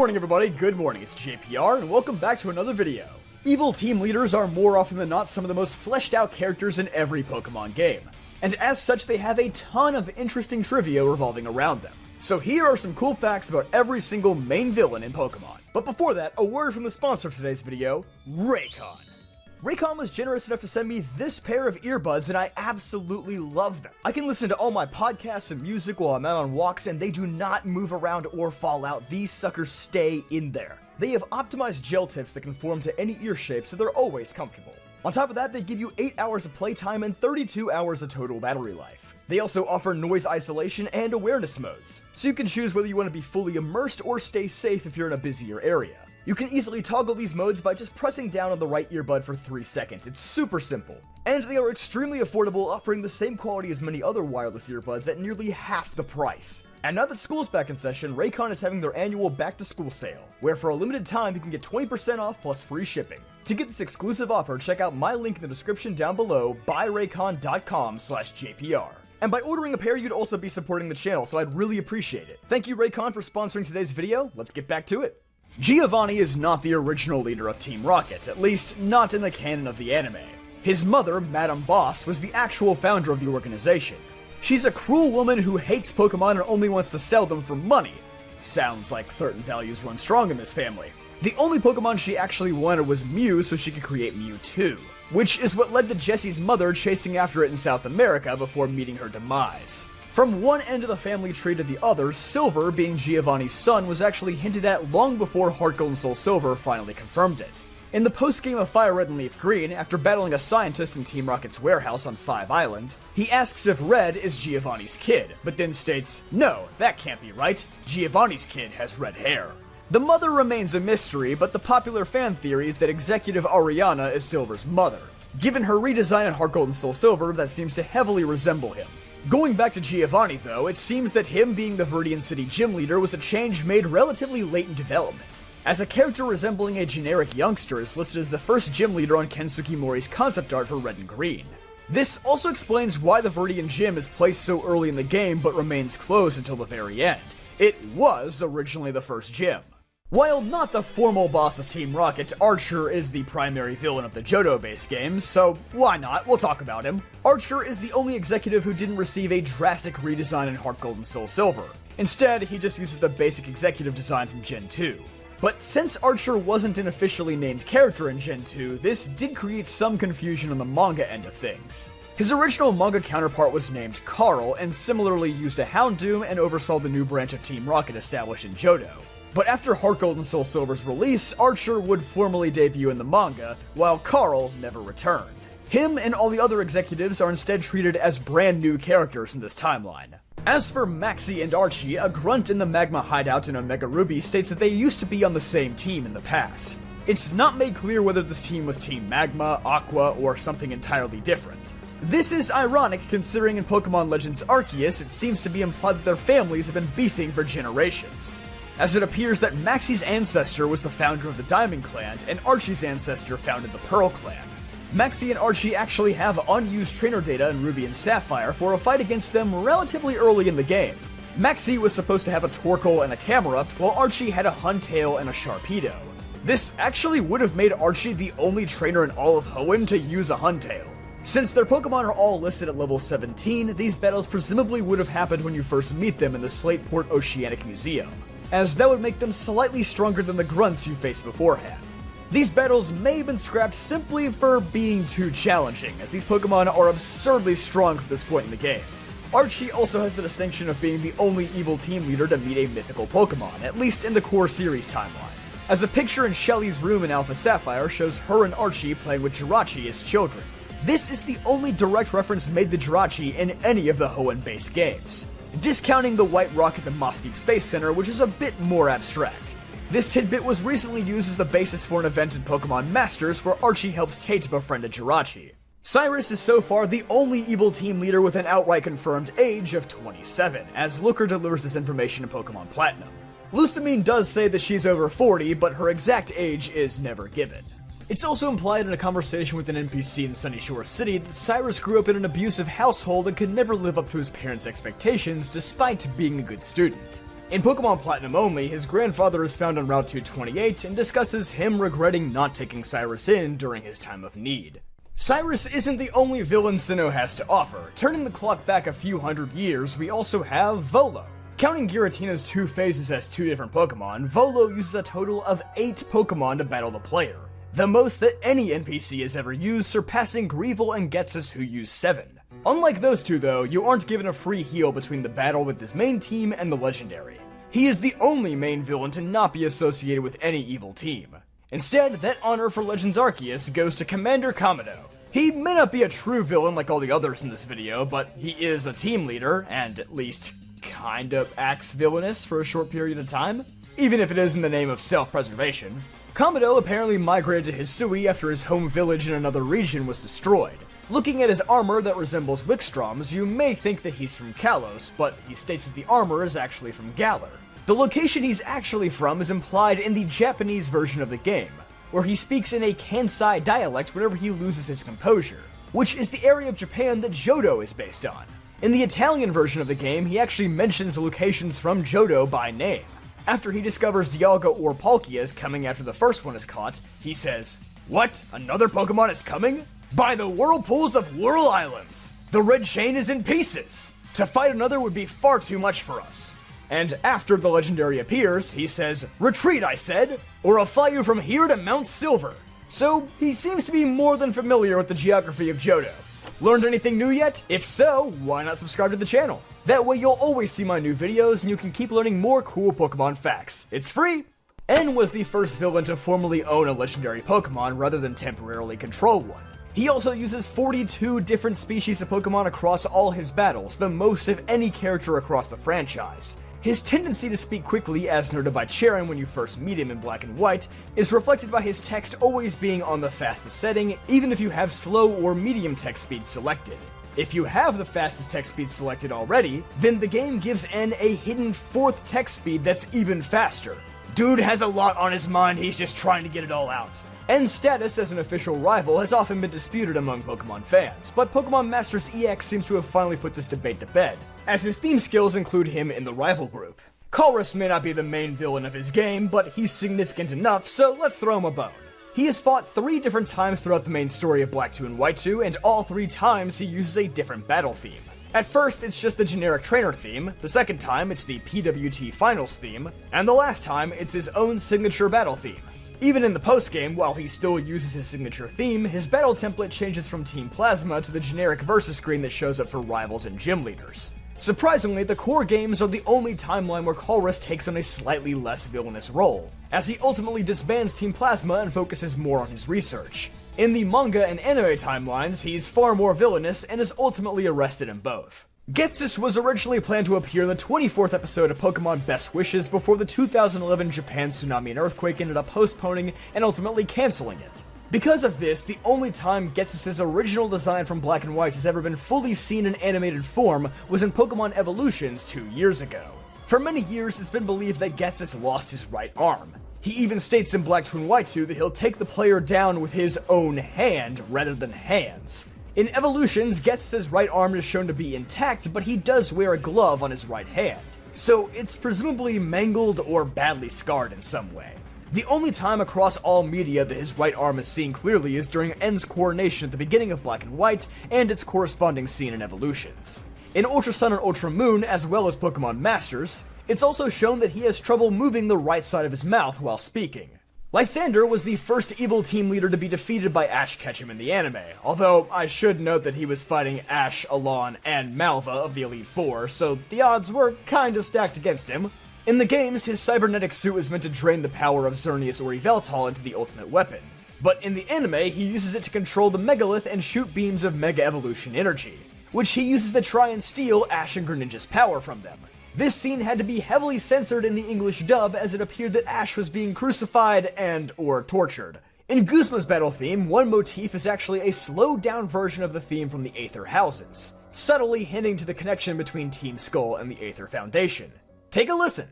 morning everybody, good morning, it's JPR and welcome back to another video. Evil team leaders are more often than not some of the most fleshed out characters in every Pokemon game, and as such they have a ton of interesting trivia revolving around them. So here are some cool facts about every single main villain in Pokemon. But before that, a word from the sponsor of today's video, Raycon. Raycon was generous enough to send me this pair of earbuds and I absolutely love them. I can listen to all my podcasts and music while I'm out on walks and they do not move around or fall out. These suckers stay in there. They have optimized gel tips that can form to any ear shape so they're always comfortable. On top of that, they give you 8 hours of playtime and 32 hours of total battery life. They also offer noise isolation and awareness modes, so you can choose whether you want to be fully immersed or stay safe if you're in a busier area. You can easily toggle these modes by just pressing down on the right earbud for 3 seconds. It's super simple. And they are extremely affordable, offering the same quality as many other wireless earbuds at nearly half the price. And now that school's back in session, Raycon is having their annual back to school sale, where for a limited time you can get 20% off plus free shipping. To get this exclusive offer, check out my link in the description down below, buyraycon.com/JPR. And by ordering a pair, you'd also be supporting the channel, so I'd really appreciate it. Thank you Raycon for sponsoring today's video. Let's get back to it. Giovanni is not the original leader of Team Rocket, at least not in the canon of the anime. His mother, Madame Boss, was the actual founder of the organization. She's a cruel woman who hates Pokemon and only wants to sell them for money. Sounds like certain values run strong in this family. The only Pokemon she actually wanted was Mew so she could create Mewtwo, which is what led to Jessie's mother chasing after it in South America before meeting her demise. From one end of the family tree to the other, Silver, being Giovanni's son, was actually hinted at long before Heart Gold and Soul Silver finally confirmed it. In the post-game of Fire Red and Leaf Green, after battling a scientist in Team Rocket's warehouse on 5 Island, he asks if Red is Giovanni's kid, but then states, "No, that can't be right. Giovanni's kid has red hair." The mother remains a mystery, but the popular fan theory is that Executive Ariana is Silver's mother. Given her redesign in Heart Gold and Soul Silver, that seems to heavily resemble him. Going back to Giovanni though, it seems that him being the Viridian City gym leader was a change made relatively late in development, as a character resembling a generic youngster is listed as the first gym leader on Ken Sukimori's concept art for Red and Green. This also explains why the Viridian Gym is placed so early in the game but remains closed until the very end. It was originally the first gym. While not the formal boss of Team Rocket, Archer is the primary villain of the Johto-based games, so why not? We'll talk about him. Archer is the only executive who didn't receive a drastic redesign in Heart Gold and Soul Silver. Instead, he just uses the basic executive design from Gen 2. But since Archer wasn't an officially named character in Gen 2, this did create some confusion on the manga end of things. His original manga counterpart was named Carl, and similarly used a Houndoom and oversaw the new branch of Team Rocket established in Johto. But after Heart Gold and Soul Silver's release, Archer would formally debut in the manga, while Carl never returned. Him and all the other executives are instead treated as brand new characters in this timeline. As for Maxie and Archie, a grunt in the Magma hideout in Omega Ruby states that they used to be on the same team in the past. It's not made clear whether this team was Team Magma, Aqua, or something entirely different. This is ironic considering in Pokemon Legends Arceus it seems to be implied that their families have been beefing for generations, as it appears that Maxie's ancestor was the founder of the Diamond Clan, and Archie's ancestor founded the Pearl Clan. Maxie and Archie actually have unused trainer data in Ruby and Sapphire for a fight against them relatively early in the game. Maxie was supposed to have a Torkoal and a Camerupt, while Archie had a Huntail and a Sharpedo. This actually would have made Archie the only trainer in all of Hoenn to use a Huntail. Since their Pokemon are all listed at level 17, these battles presumably would have happened when you first meet them in the Slateport Oceanic Museum, as that would make them slightly stronger than the grunts you faced beforehand. These battles may have been scrapped simply for being too challenging, as these Pokemon are absurdly strong for this point in the game. Archie also has the distinction of being the only evil team leader to meet a mythical Pokemon, at least in the core series timeline, as a picture in Shelly's room in Alpha Sapphire shows her and Archie playing with Jirachi as children. This is the only direct reference made to Jirachi in any of the Hoenn-based games, discounting the White Rock at the Mostique Space Center, which is a bit more abstract. This tidbit was recently used as the basis for an event in Pokemon Masters where Archie helps Tate befriend a Jirachi. Cyrus is so far the only evil team leader with an outright confirmed age of 27, as Looker delivers this information in Pokemon Platinum. Lusamine does say that she's over 40, but her exact age is never given. It's also implied in a conversation with an NPC in Sunny Shore City that Cyrus grew up in an abusive household and could never live up to his parents' expectations despite being a good student. In Pokemon Platinum only, his grandfather is found on Route 228 and discusses him regretting not taking Cyrus in during his time of need. Cyrus isn't the only villain Sinnoh has to offer. Turning the clock back a few hundred years, we also have Volo. Counting Giratina's 2 phases as 2 different Pokemon, Volo uses a total of 8 Pokemon to battle the player, the most that any NPC has ever used, surpassing Greevil and Ghetsis, who use 7. Unlike those 2 though, you aren't given a free heal between the battle with his main team and the legendary. He is the only main villain to not be associated with any evil team. Instead, that honor for Legends Arceus goes to Commander Kamado. He may not be a true villain like all the others in this video, but he is a team leader, and at least kind of acts villainous for a short period of time, even if it is in the name of self-preservation. Kamado apparently migrated to Hisui after his home village in another region was destroyed. Looking at his armor that resembles Wickstrom's, you may think that he's from Kalos, but he states that the armor is actually from Galar. The location he's actually from is implied in the Japanese version of the game, where he speaks in a Kansai dialect whenever he loses his composure, which is the area of Japan that Johto is based on. In the Italian version of the game, he actually mentions locations from Johto by name. After he discovers Dialga or Palkias coming after the first one is caught, he says, "What? Another Pokemon is coming? By the whirlpools of Whirl Islands! The red chain is in pieces! To fight another would be far too much for us." And after the legendary appears, he says, "Retreat, I said, or I'll fly you from here to Mount Silver." So, he seems to be more than familiar with the geography of Johto. Learned anything new yet? If so, why not subscribe to the channel? That way you'll always see my new videos and you can keep learning more cool Pokemon facts. It's free! N was the first villain to formally own a legendary Pokemon rather than temporarily control one. He also uses 42 different species of Pokemon across all his battles, the most of any character across the franchise. His tendency to speak quickly, as noted by Charon when you first meet him in Black and White, is reflected by his text always being on the fastest setting, even if you have slow or medium text speed selected. If you have the fastest text speed selected already, then the game gives N a hidden 4th text speed that's even faster. Dude has a lot on his mind, he's just trying to get it all out. N's status as an official rival has often been disputed among Pokemon fans, but Pokemon Masters EX seems to have finally put this debate to bed, as his theme skills include him in the rival group. Colress may not be the main villain of his game, but he's significant enough, so let's throw him a bone. He has fought 3 different times throughout the main story of Black 2 and White 2, and all 3 times he uses a different battle theme. At first, it's just the generic trainer theme, the second time it's the PWT Finals theme, and the last time it's his own signature battle theme. Even in the post-game, while he still uses his signature theme, his battle template changes from Team Plasma to the generic versus screen that shows up for rivals and gym leaders. Surprisingly, the core games are the only timeline where Colress takes on a slightly less villainous role, as he ultimately disbands Team Plasma and focuses more on his research. In the manga and anime timelines, he's far more villainous and is ultimately arrested in both. Ghetsis was originally planned to appear in the 24th episode of Pokemon Best Wishes before the 2011 Japan tsunami and earthquake ended up postponing and ultimately canceling it. Because of this, the only time Ghetsis' original design from Black and White has ever been fully seen in animated form was in Pokemon Evolutions 2 years ago. For many years, it's been believed that Ghetsis lost his right arm. He even states in Black 2 and White 2 that he'll take the player down with his own hand rather than hands. In Evolutions, Ghetsis' right arm is shown to be intact, but he does wear a glove on his right hand, so it's presumably mangled or badly scarred in some way. The only time across all media that his right arm is seen clearly is during N's coronation at the beginning of Black and White, and its corresponding scene in Evolutions. In Ultra Sun and Ultra Moon, as well as Pokemon Masters, it's also shown that he has trouble moving the right side of his mouth while speaking. Lysandre was the first evil team leader to be defeated by Ash Ketchum in the anime, although I should note that he was fighting Ash, Alon, and Malva of the Elite Four, so the odds were kinda stacked against him. In the games, his cybernetic suit is meant to drain the power of Xerneas or Yveltal into the ultimate weapon, but in the anime, he uses it to control the Megalith and shoot beams of Mega Evolution energy, which he uses to try and steal Ash and Greninja's power from them. This scene had to be heavily censored in the English dub as it appeared that Ash was being crucified or tortured. In Guzma's battle theme, one motif is actually a slowed down version of the theme from the Aether Houses, subtly hinting to the connection between Team Skull and the Aether Foundation. Take a listen.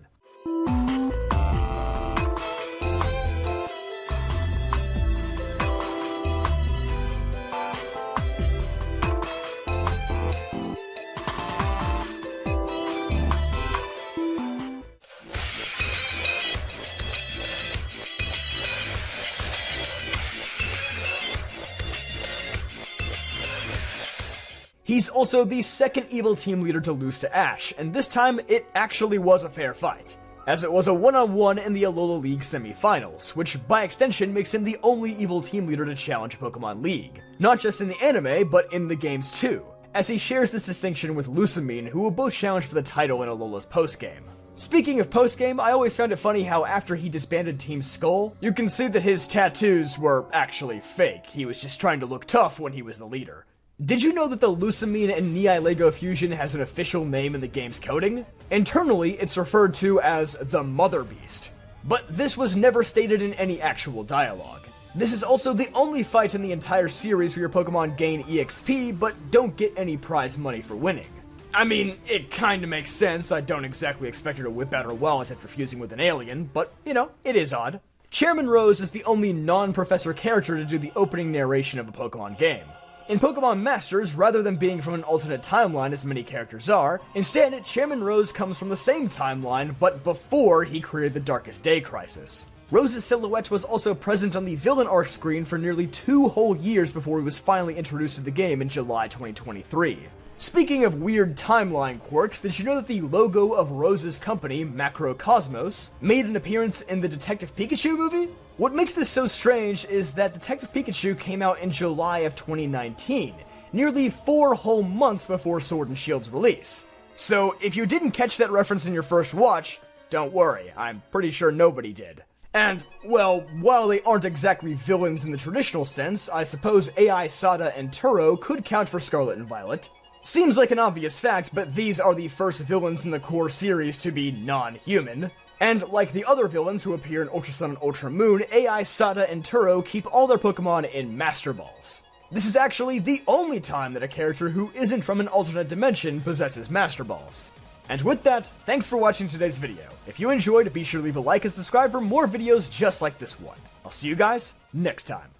He's also the second evil team leader to lose to Ash, and this time it actually was a fair fight, as it was a one-on-one in the Alola League semi-finals, which by extension makes him the only evil team leader to challenge Pokemon League. Not just in the anime, but in the games too, as he shares this distinction with Lusamine, who will both challenge for the title in Alola's postgame. Speaking of postgame, I always found it funny how after he disbanded Team Skull, you can see that his tattoos were actually fake. He was just trying to look tough when he was the leader. Did you know that the Lusamine and Nihilego fusion has an official name in the game's coding? Internally, it's referred to as the Mother Beast. But this was never stated in any actual dialogue. This is also the only fight in the entire series where your Pokemon gain EXP, but don't get any prize money for winning. I mean, it kinda makes sense. I don't exactly expect her to whip out her wallet after fusing with an alien, but, you know, it is odd. Chairman Rose is the only non-professor character to do the opening narration of a Pokemon game. In Pokemon Masters, rather than being from an alternate timeline as many characters are, instead, Chairman Rose comes from the same timeline, but before he created the Darkest Day Crisis. Rose's silhouette was also present on the villain arc screen for nearly 2 whole years before he was finally introduced to the game in July 2023. Speaking of weird timeline quirks, did you know that the logo of Rose's company, Macrocosmos, made an appearance in the Detective Pikachu movie? What makes this so strange is that Detective Pikachu came out in July of 2019, nearly 4 whole months before Sword and Shield's release. So if you didn't catch that reference in your first watch, don't worry, I'm pretty sure nobody did. And, well, while they aren't exactly villains in the traditional sense, I suppose AI Sada and Turo could count for Scarlet and Violet. Seems like an obvious fact, but these are the first villains in the core series to be non-human. And like the other villains who appear in Ultra Sun and Ultra Moon, AI Sada and Turo keep all their Pokemon in Master Balls. This is actually the only time that a character who isn't from an alternate dimension possesses Master Balls. And with that, thanks for watching today's video. If you enjoyed, be sure to leave a like and subscribe for more videos just like this one. I'll see you guys next time.